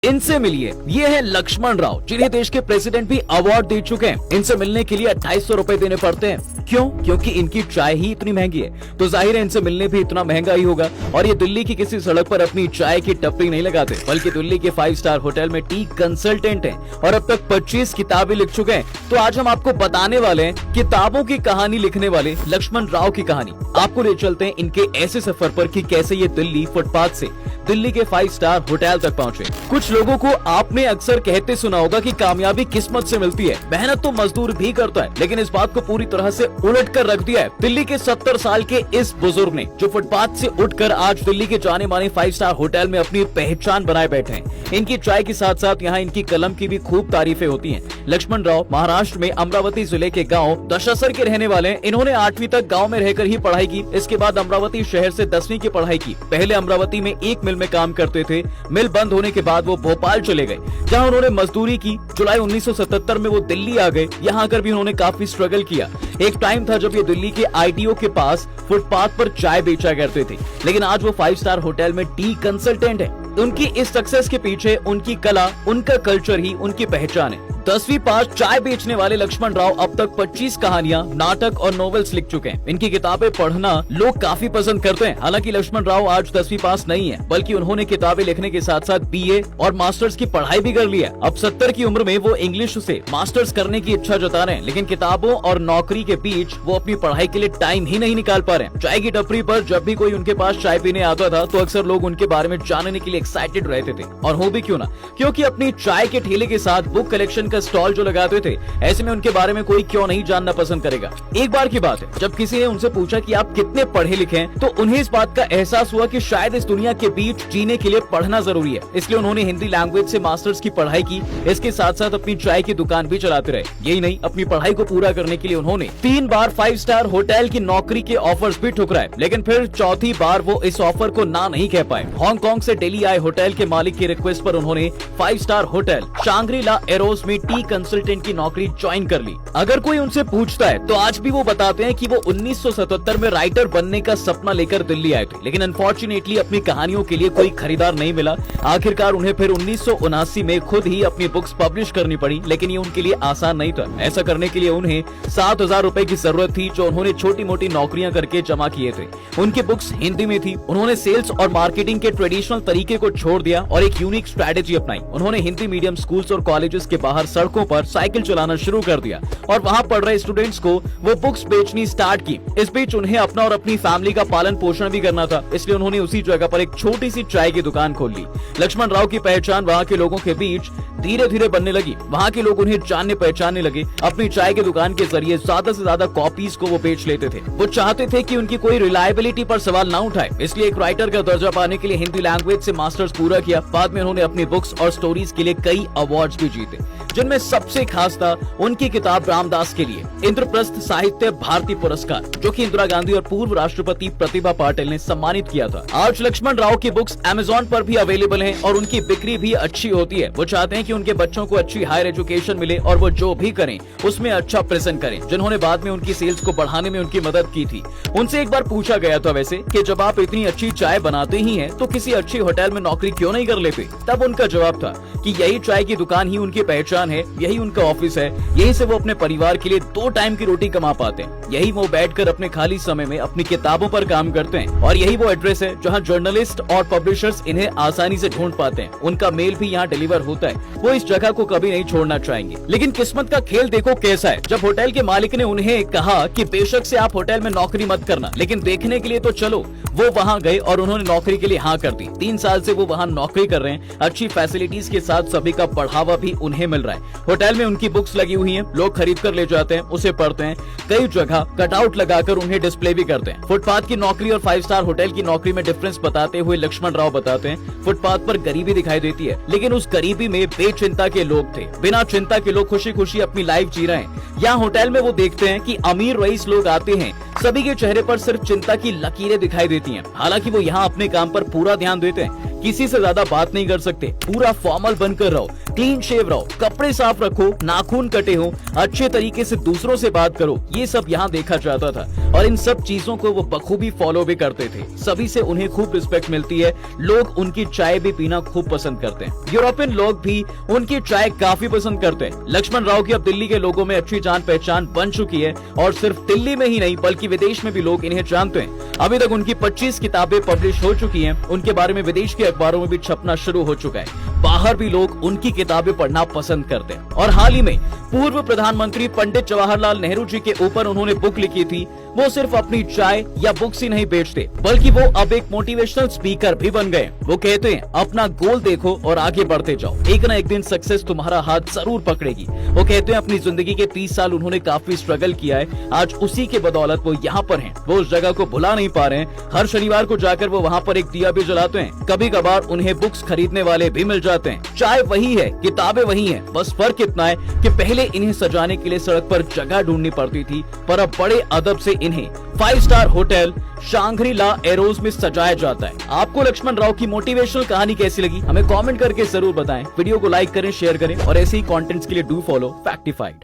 इनसे मिलिए। ये है लक्ष्मण राव, जिन्हें देश के प्रेसिडेंट भी अवार्ड दे चुके हैं। इनसे मिलने के लिए 2800 रुपए देने पड़ते हैं। क्यों? क्योंकि इनकी चाय ही इतनी महंगी है, तो जाहिर है इनसे मिलने भी इतना महंगा ही होगा। और ये दिल्ली की किसी सड़क पर अपनी चाय की टपरी नहीं लगाते, बल्कि दिल्ली के 5 स्टार होटल में टी कंसल्टेंट हैं और अब तक 25 किताबें लिख चुके हैं। तो आज हम आपको बताने वाले हैं किताबों की कहानी लिखने वाले लक्ष्मण राव की कहानी। आपको ले चलते हैं इनके ऐसे सफर पर कि कैसे ये दिल्ली फुटपाथ से दिल्ली के 5 स्टार होटल तक पहुंचे। कुछ लोगों को आपने अक्सर कहते सुना होगा कि कामयाबी किस्मत से मिलती है, मेहनत तो मजदूर भी करता है, लेकिन इस बात को पूरी तरह से उलट कर रख दिया है दिल्ली के 70 साल के इस बुजुर्ग ने, जो फुटपाथ से उठकर आज दिल्ली के जाने माने 5 स्टार होटल में अपनी पहचान बनाए बैठे हैं। इनकी चाय के साथ साथ यहाँ इनकी कलम की भी खूब तारीफें होती हैं। लक्ष्मण राव महाराष्ट्र में अमरावती जिले के गाँव दशासर के रहने वाले हैं। इन्होंने 8वीं तक गाँव में रहकर ही पढ़ाई की। इसके बाद अमरावती शहर से 10वीं की पढ़ाई की। पहले अमरावती में एक मिल में काम करते थे। मिल बंद होने के बाद वो भोपाल चले गए, जहां उन्होंने मजदूरी की। जुलाई 1977 में वो दिल्ली आ गए। यहाँ आकर भी उन्होंने काफी स्ट्रगल किया। एक टाइम था जब ये दिल्ली के आईटीओ के पास फुटपाथ पर चाय बेचा करते थे, लेकिन आज वो 5 स्टार होटल में टी कंसल्टेंट है। उनकी इस सक्सेस के पीछे उनकी कला, उनका कल्चर ही उनकी पहचान है। 10वीं पास चाय बेचने वाले लक्ष्मण राव अब तक 25 कहानियां, नाटक और नॉवेल्स लिख चुके हैं। इनकी किताबें पढ़ना लोग काफी पसंद करते हैं। हालांकि लक्ष्मण राव आज 10वीं पास नहीं है, बल्कि उन्होंने किताबें लिखने के साथ साथ बीए और मास्टर्स की पढ़ाई भी कर ली है। अब 70 की उम्र में वो इंग्लिश से मास्टर्स करने की इच्छा जता रहे हैं, लेकिन किताबों और नौकरी के बीच वो अपनी पढ़ाई के लिए टाइम ही नहीं निकाल पा रहे हैं। चाय की टपरी पर जब भी कोई उनके पास चाय पीने आता था, तो अक्सर लोग उनके बारे में जानने के लिए एक्साइटेड रहते थे, और हो भी क्यों ना, क्योंकि अपनी चाय के ठेले के साथ बुक कलेक्शन का स्टॉल जो लगाते थे, ऐसे में उनके बारे में कोई क्यों नहीं जानना पसंद करेगा। एक बार की बात है, जब किसी ने उनसे पूछा कि आप कितने पढ़े लिखे हैं, तो उन्हें इस बात का एहसास हुआ कि शायद इस दुनिया के बीच जीने के लिए पढ़ना जरूरी है। इसलिए उन्होंने हिंदी लैंग्वेज से मास्टर्स की पढ़ाई की। इसके साथ साथ अपनी चाय की दुकान भी चलाते रहे। यही नहीं, अपनी पढ़ाई को पूरा करने के लिए उन्होंने 3 बार 5 स्टार होटल की नौकरी के ऑफर्स भी ठुकराए, लेकिन फिर चौथी बार वो इस ऑफर को ना नहीं कह पाए। हांगकांग से दिल्ली आए होटल के मालिक की रिक्वेस्ट पर उन्होंने 5 स्टार होटल शांग्री-ला एरोस में टी कंसल्टेंट की नौकरी ज्वाइन कर ली। अगर कोई उनसे पूछता है तो आज भी वो बताते हैं कि वो 1977 में राइटर बनने का सपना लेकर दिल्ली आए थे, लेकिन अनफॉर्चुनेटली अपनी कहानियों के लिए कोई खरीदार नहीं मिला। आखिरकार उन्हें फिर 1979 में खुद ही अपनी बुक्स पब्लिश करनी पड़ी, लेकिन ये उनके लिए आसान नहीं था। ऐसा करने के लिए उन्हें 7,000 रुपए की जरूरत थी, जो उन्होंने छोटी मोटी नौकरियां करके जमा किए थे। उनकी बुक्स हिंदी में थी। उन्होंने सेल्स और मार्केटिंग के ट्रेडिशनल तरीके को छोड़ दिया और एक यूनिक स्ट्रेटेजी अपनाई। उन्होंने हिंदी मीडियम स्कूल्स और कॉलेजेस के बाहर सड़कों पर साइकिल चलाना शुरू कर दिया और वहां पढ़ रहे स्टूडेंट्स को वो बुक्स बेचनी स्टार्ट की। इस बीच उन्हें अपना और अपनी फैमिली का पालन पोषण भी करना था, इसलिए उन्होंने उसी जगह पर एक छोटी सी चाय की दुकान खोल ली। लक्ष्मण राव की पहचान वहां के लोगों के बीच धीरे धीरे बनने लगी। वहां के लोग उन्हें जानने पहचानने लगे। अपनी चाय की दुकान के जरिए ज्यादा से ज्यादा कॉपीज को वो बेच लेते थे। वो चाहते थे कि उनकी कोई रिलायबिलिटी पर सवाल ना उठाए, इसलिए एक राइटर का दर्जा पाने के लिए हिंदी लैंग्वेज से मास्टर्स पूरा किया। बाद में उन्होंने अपनी बुक्स और स्टोरीज के लिए कई अवार्ड्स भी जीते, जिनमें सबसे खास था उनकी किताब रामदास के लिए इंद्रप्रस्थ साहित्य भारती पुरस्कार, जो कि इंदिरा गांधी और पूर्व राष्ट्रपति प्रतिभा पाटिल ने सम्मानित किया था। आज लक्ष्मण राव की बुक्स अमेज़न पर भी अवेलेबल हैं और उनकी बिक्री भी अच्छी होती है। वो चाहते हैं कि उनके बच्चों को अच्छी हायर एजुकेशन मिले और वो जो भी करें उसमें अच्छा प्रेजेंट करें, जिन्होंने बाद में उनकी सेल्स को बढ़ाने में उनकी मदद की थी। उनसे एक बार पूछा गया था वैसे कि जब आप इतनी अच्छी चाय बनाते ही हैं, तो किसी अच्छे होटल में नौकरी क्यों नहीं कर लेते? तब उनका जवाब था कि यही चाय की दुकान ही उनकी पहचान है, यही उनका ऑफिस है, यही से वो अपने परिवार के लिए 2 टाइम की रोटी कमा पाते हैं। यही वो बैठकर अपने खाली समय में अपनी किताबों पर काम करते हैं, और यही वो एड्रेस है जहां जर्नलिस्ट और पब्लिशर्स इन्हें आसानी से ढूंढ पाते हैं। उनका मेल भी यहाँ डिलीवर होता है। वो इस जगह को कभी नहीं छोड़ना चाहेंगे। लेकिन किस्मत का खेल देखो कैसा है। जब होटल के मालिक ने उन्हें कहा कि बेशक से आप होटल में नौकरी मत करना, लेकिन देखने के लिए तो चलो, वो वहाँ गए और उन्होंने नौकरी के लिए हाँ कर दी। 3 साल से वो वहाँ नौकरी कर रहे हैं। अच्छी फैसिलिटीज के साथ सभी का बढ़ावा भी उन्हें मिल रहा है। होटल में उनकी बुक्स लगी हुई हैं, लोग खरीद कर ले जाते हैं, उसे पढ़ते हैं। कई जगह कटआउट लगाकर उन्हें डिस्प्ले भी करते हैं। फुटपाथ की नौकरी और 5 स्टार होटल की नौकरी में डिफरेंस बताते हुए लक्ष्मण राव बताते हैं, फुटपाथ पर गरीबी दिखाई देती है, लेकिन उस गरीबी में बेचिंता के लोग थे। बिना चिंता के लोग खुशी खुशी अपनी लाइफ जी रहे हैं। यहाँ होटल में वो देखते हैं कि अमीर रईस लोग आते हैं, सभी के चेहरे पर सिर्फ चिंता की लकीरें दिखाई देती हैं। हालांकि वो यहाँ अपने काम पर पूरा ध्यान देते हैं, किसी से ज्यादा बात नहीं कर सकते, पूरा फॉर्मल बनकर रहो, क्लीन शेव रहो, कपड़े साफ रखो, नाखून कटे हो, अच्छे तरीके से दूसरों से बात करो, ये सब यहाँ देखा जाता था। और इन सब चीजों को वो बखूबी फॉलो भी करते थे। सभी से उन्हें खूब रिस्पेक्ट मिलती है, लोग उनकी चाय भी पीना खूब पसंद करते हैं। यूरोपियन लोग भी उनकी चाय काफी पसंद करते हैं। लक्ष्मण राव की अब दिल्ली के लोगों में अच्छी जान पहचान बन चुकी है और सिर्फ दिल्ली में ही नहीं बल्कि विदेश में भी लोग इन्हें जानते हैं। अभी तक उनकी 25 किताबें पब्लिश हो चुकी हैं। उनके बारे में विदेश के अखबारों में भी छपना शुरू हो चुका है। बाहर भी लोग उनकी किताबें पढ़ना पसंद करते हैं। और हाल ही में पूर्व प्रधानमंत्री पंडित जवाहरलाल नेहरू जी के ऊपर उन्होंने बुक लिखी थी। वो सिर्फ अपनी चाय या बुक्स ही नहीं बेचते बल्कि वो अब एक मोटिवेशनल स्पीकर भी बन गए। वो कहते हैं अपना गोल देखो और आगे बढ़ते जाओ, एक ना एक दिन सक्सेस तुम्हारा हाथ जरूर पकड़ेगी। वो कहते हैं अपनी जिंदगी के 30 साल उन्होंने काफी स्ट्रगल किया है, आज उसी के बदौलत वो यहाँ पर हैं। वो उस जगह को भुला नहीं पा रहे हैं। हर शनिवार को जाकर वो वहाँ पर एक दिया भी जलाते हैं। कभी कभार उन्हें बुक्स खरीदने वाले भी मिल जाते हैं। चाय वही है, किताबें वही हैं, बस फर्क इतना है कि पहले इन्हें सजाने के लिए सड़क पर जगह ढूंढनी पड़ती थी, पर अब बड़े अदब से इन्हें 5 स्टार होटल शांग्री-ला एरोज में सजाया जाता है। आपको लक्ष्मण राव की मोटिवेशनल कहानी कैसी लगी हमें कमेंट करके जरूर बताएं। वीडियो को लाइक करें, शेयर करें और ऐसे ही कंटेंट्स के लिए डू फॉलो फैक्टिफाइड।